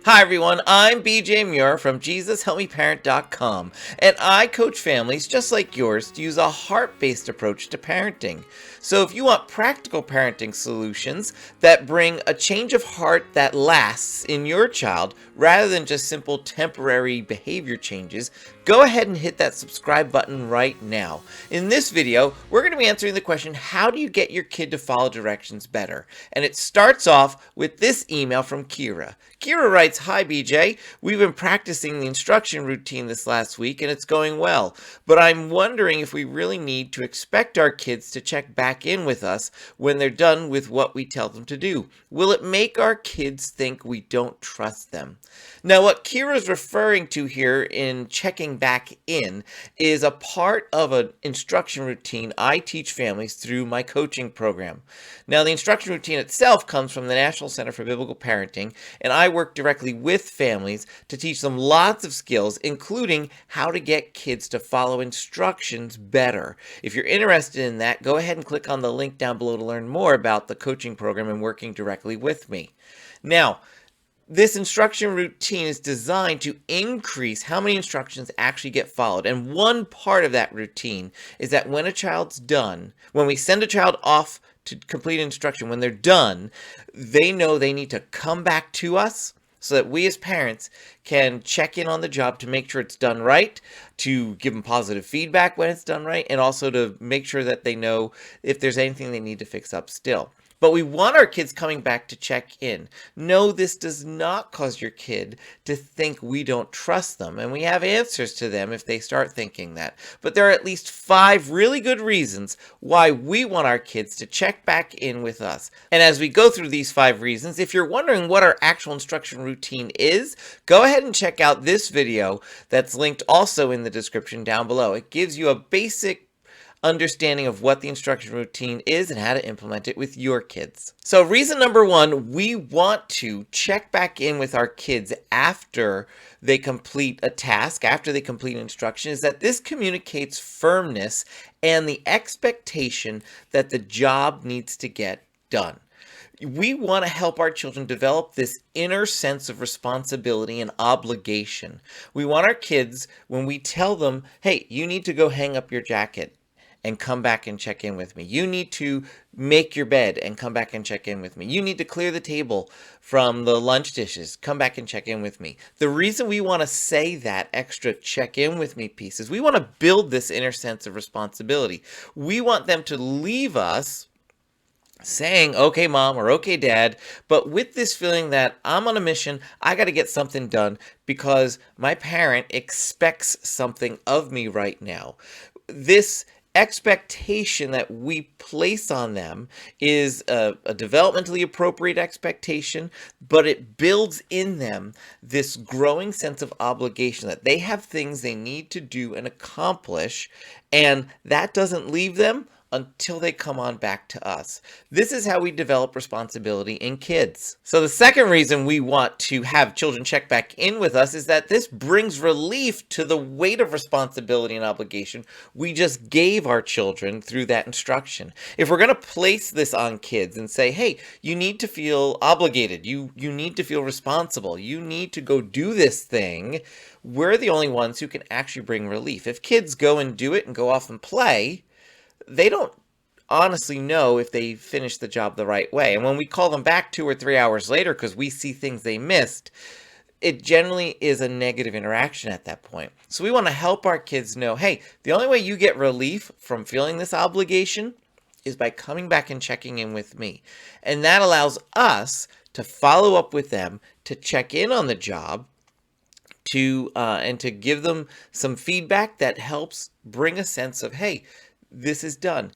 Hi everyone, I'm BJ Muir from JesusHelpMeParent.com, and I coach families just like yours to use a heart-based approach to parenting. So if you want practical parenting solutions that bring a change of heart that lasts in your child rather than just simple temporary behavior changes, go ahead and hit that subscribe button right now. In this video, we're going to be answering the question, how do you get your kid to follow directions better? And it starts off with this email from Kira. Kira writes, "Hi BJ, we've been practicing the instruction routine this last week and it's going well, but I'm wondering if we really need to expect our kids to check back in with us when they're done with what we tell them to do. Will it make our kids think we don't trust them?" Now, what Kira's referring to here in checking back in is a part of an instruction routine I teach families through my coaching program. Now, the instruction routine itself comes from the National Center for Biblical Parenting, and I work directly with families to teach them lots of skills, including how to get kids to follow instructions better. If you're interested in that, go ahead and click on the link down below to learn more about the coaching program and working directly with me. Now, this instruction routine is designed to increase how many instructions actually get followed. And one part of that routine is that when a child's done, when we send a child off to complete instruction, when they're done, they know they need to come back to us so that we as parents can check in on the job to make sure it's done right, to give them positive feedback when it's done right, and also to make sure that they know if there's anything they need to fix up still. But we want our kids coming back to check in. No, this does not cause your kid to think we don't trust them, and we have answers to them if they start thinking that. But there are at least 5 really good reasons why we want our kids to check back in with us. And as we go through these 5 reasons, if you're wondering what our actual instruction routine is, go ahead and check out this video that's linked also in the description down below. It gives you a basic understanding of what the instruction routine is and how to implement it with your kids. So reason number 1, we want to check back in with our kids after they complete a task, after they complete instruction, is that this communicates firmness and the expectation that the job needs to get done. We want to help our children develop this inner sense of responsibility and obligation. We want our kids, when we tell them, hey, you need to go hang up your jacket and come back and check in with me. You need to make your bed and come back and check in with me. You need to clear the table from the lunch dishes. Come back and check in with me. The reason we want to say that extra check in with me piece is we want to build this inner sense of responsibility. We want them to leave us saying, okay, mom, or okay, dad, but with this feeling that I'm on a mission, I got to get something done because my parent expects something of me right now. This expectation that we place on them is a developmentally appropriate expectation, but it builds in them this growing sense of obligation that they have things they need to do and accomplish, and that doesn't leave them until they come on back to us. This is how we develop responsibility in kids. So the second reason we want to have children check back in with us is that this brings relief to the weight of responsibility and obligation we just gave our children through that instruction. If we're going to place this on kids and say, hey, you need to feel obligated, you need to feel responsible, you need to go do this thing, we're the only ones who can actually bring relief. If kids go and do it and go off and play, they don't honestly know if they finished the job the right way. And when we call them back 2 or 3 hours later because we see things they missed, it generally is a negative interaction at that point. So we want to help our kids know, hey, the only way you get relief from feeling this obligation is by coming back and checking in with me. And that allows us to follow up with them, to check in on the job, and to give them some feedback that helps bring a sense of, hey, this is done.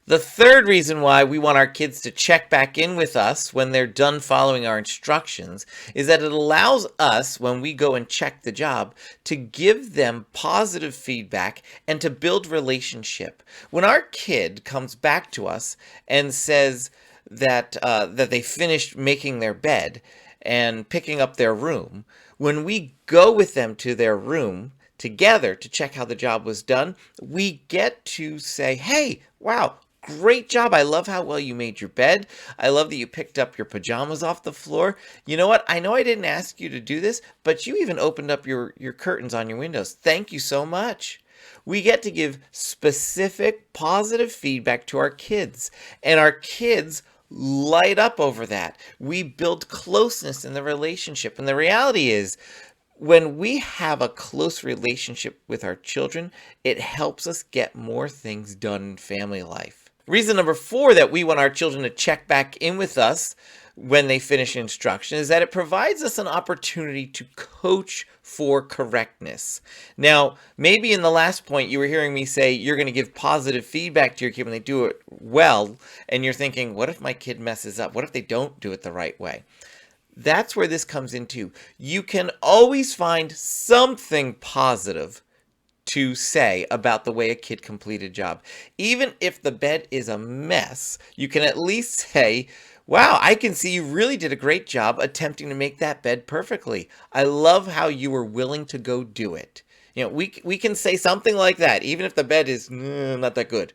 The third reason why we want our kids to check back in with us when they're done following our instructions is that it allows us, when we go and check the job, to give them positive feedback and to build relationship. When our kid comes back to us and says that they finished making their bed and picking up their room, when we go with them to their room together to check how the job was done, we get to say, hey, wow, great job. I love how well you made your bed. I love that you picked up your pajamas off the floor. You know what? I know I didn't ask you to do this, but you even opened up your curtains on your windows. Thank you so much. We get to give specific positive feedback to our kids, and our kids light up over that. We build closeness in the relationship. And the reality is, when we have a close relationship with our children, it helps us get more things done in family life. Reason number 4 that we want our children to check back in with us when they finish instruction is that it provides us an opportunity to coach for correctness. Now, maybe in the last point you were hearing me say you're going to give positive feedback to your kid when they do it well, and you're thinking, what if my kid messes up? What if they don't do it the right way? That's where this comes into. You can always find something positive to say about the way a kid completed a job. Even if the bed is a mess, you can at least say, wow, I can see you really did a great job attempting to make that bed perfectly. I love how you were willing to go do it. You know, we can say something like that, even if the bed is not that good.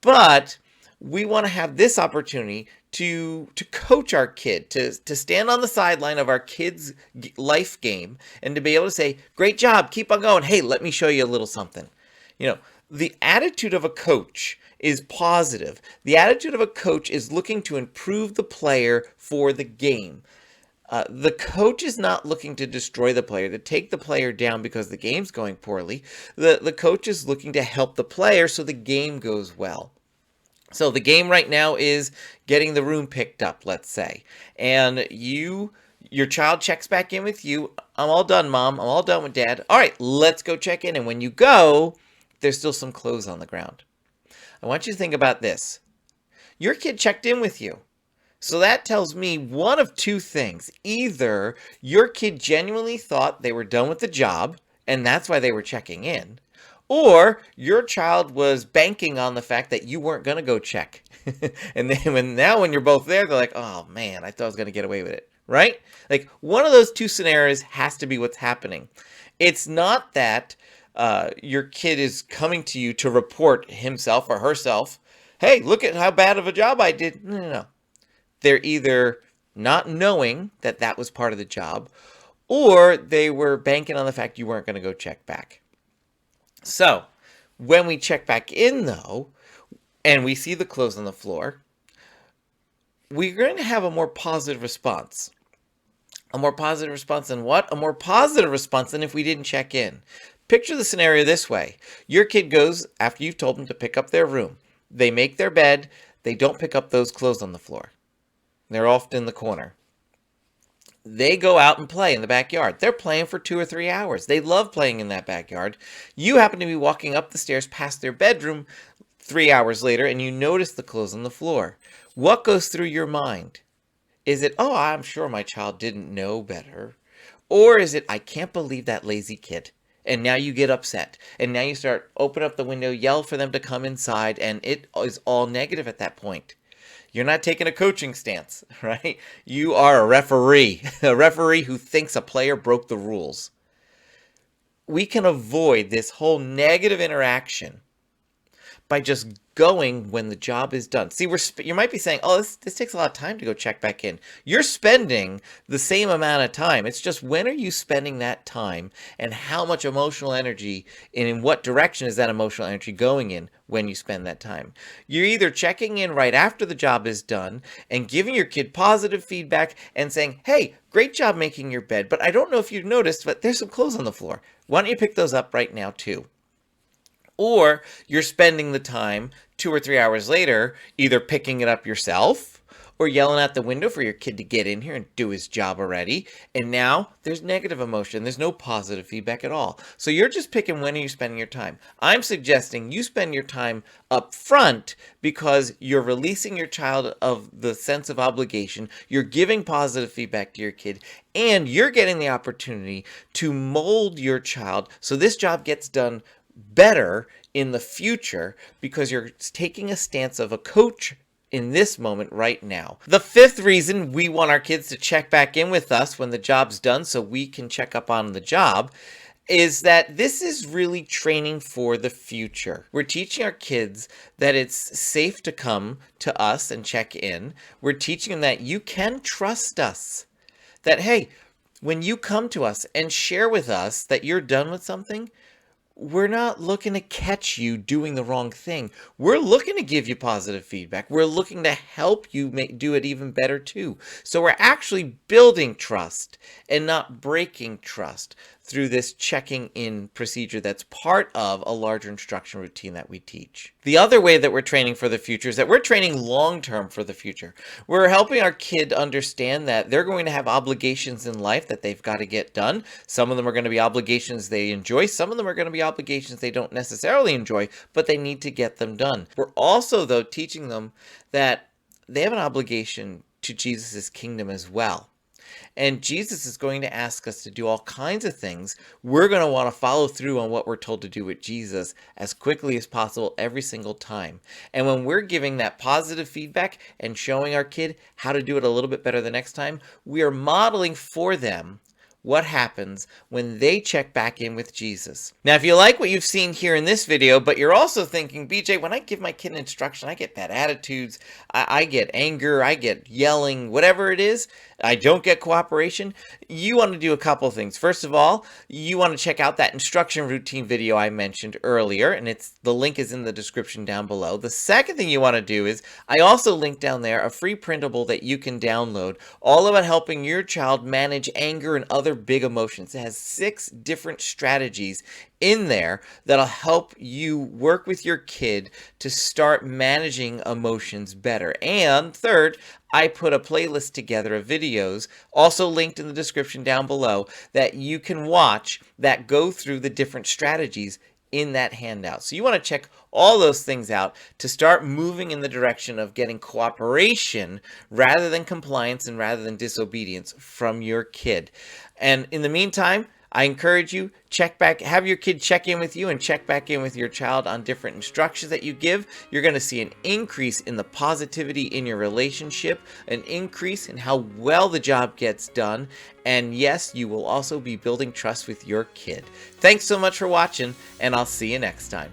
But we want to have this opportunity to coach our kid, to stand on the sideline of our kid's life game and to be able to say, great job, keep on going. Hey, let me show you a little something. You know, the attitude of a coach is positive. The attitude of a coach is looking to improve the player for the game. The coach is not looking to destroy the player, to take the player down because the game's going poorly. The coach is looking to help the player so the game goes well. So the game right now is getting the room picked up, let's say. And your child checks back in with you. I'm all done, Mom. I'm all done with Dad. All right, let's go check in. And when you go, there's still some clothes on the ground. I want you to think about this. Your kid checked in with you. So that tells me one of two things. Either your kid genuinely thought they were done with the job, and that's why they were checking in. Or your child was banking on the fact that you weren't going to go check. And then when you're both there, they're like, oh man, I thought I was going to get away with it. Right? Like one of those two scenarios has to be what's happening. It's not that your kid is coming to you to report himself or herself. Hey, look at how bad of a job I did. No. They're either not knowing that that was part of the job, or they were banking on the fact you weren't going to go check back. So, when we check back in, though, and we see the clothes on the floor, we're going to have a more positive response. A more positive response than what? A more positive response than if we didn't check in. Picture the scenario this way. Your kid goes, after you've told them to pick up their room. They make their bed. They don't pick up those clothes on the floor. They're often in the corner. They go out and play in the backyard. They're playing for 2 or 3 hours. They love playing in that backyard. You happen to be walking up the stairs past their bedroom 3 hours later, and you notice the clothes on the floor. What goes through your mind? Is it, oh, I'm sure my child didn't know better? Or is it, I can't believe that lazy kid? And now you get upset. And now you start, open up the window, yell for them to come inside, and it is all negative at that point. You're not taking a coaching stance, right? You are a referee who thinks a player broke the rules. We can avoid this whole negative interaction by just going when the job is done. See, you might be saying, oh, this takes a lot of time to go check back in. You're spending the same amount of time. It's just when are you spending that time and how much emotional energy and in what direction is that emotional energy going in when you spend that time. You're either checking in right after the job is done and giving your kid positive feedback and saying, hey, great job making your bed, but I don't know if you've noticed, but there's some clothes on the floor. Why don't you pick those up right now too? Or you're spending the time 2 or 3 hours later either picking it up yourself or yelling out the window for your kid to get in here and do his job already. And now there's negative emotion. There's no positive feedback at all. So you're just picking when are you spending your time. I'm suggesting you spend your time up front because you're releasing your child of the sense of obligation. You're giving positive feedback to your kid and you're getting the opportunity to mold your child so this job gets done better in the future because you're taking a stance of a coach in this moment right now. The 5th reason we want our kids to check back in with us when the job's done so we can check up on the job is that this is really training for the future. We're teaching our kids that it's safe to come to us and check in. We're teaching them that you can trust us. That, hey, when you come to us and share with us that you're done with something, we're not looking to catch you doing the wrong thing. We're looking to give you positive feedback. We're looking to help you do it even better too. So we're actually building trust and not breaking trust through this checking in procedure that's part of a larger instruction routine that we teach. The other way that we're training for the future is that we're training long term for the future. We're helping our kid understand that they're going to have obligations in life that they've got to get done. Some of them are going to be obligations they enjoy. Some of them are going to be obligations they don't necessarily enjoy, but they need to get them done. We're also, though, teaching them that they have an obligation to Jesus' kingdom as well. And Jesus is going to ask us to do all kinds of things. We're going to want to follow through on what we're told to do with Jesus as quickly as possible every single time. And when we're giving that positive feedback and showing our kid how to do it a little bit better the next time, we are modeling for them what happens when they check back in with Jesus. Now, if you like what you've seen here in this video, but you're also thinking, BJ, when I give my kid an instruction, I get bad attitudes, I get anger, I get yelling, whatever it is, I don't get cooperation, you want to do a couple things. First of all, you want to check out that instruction routine video I mentioned earlier, and the link is in the description down below. The second thing you want to do is, I also linked down there a free printable that you can download, all about helping your child manage anger and other big emotions. It has 6 different strategies in there that'll help you work with your kid to start managing emotions better. And third, I put a playlist together of videos, also linked in the description down below, that you can watch that go through the different strategies in that handout. So you want to check all those things out to start moving in the direction of getting cooperation rather than compliance and rather than disobedience from your kid. And in the meantime, I encourage you, have your kid check in with you and check back in with your child on different instructions that you give. You're going to see an increase in the positivity in your relationship, an increase in how well the job gets done, and yes, you will also be building trust with your kid. Thanks so much for watching, and I'll see you next time.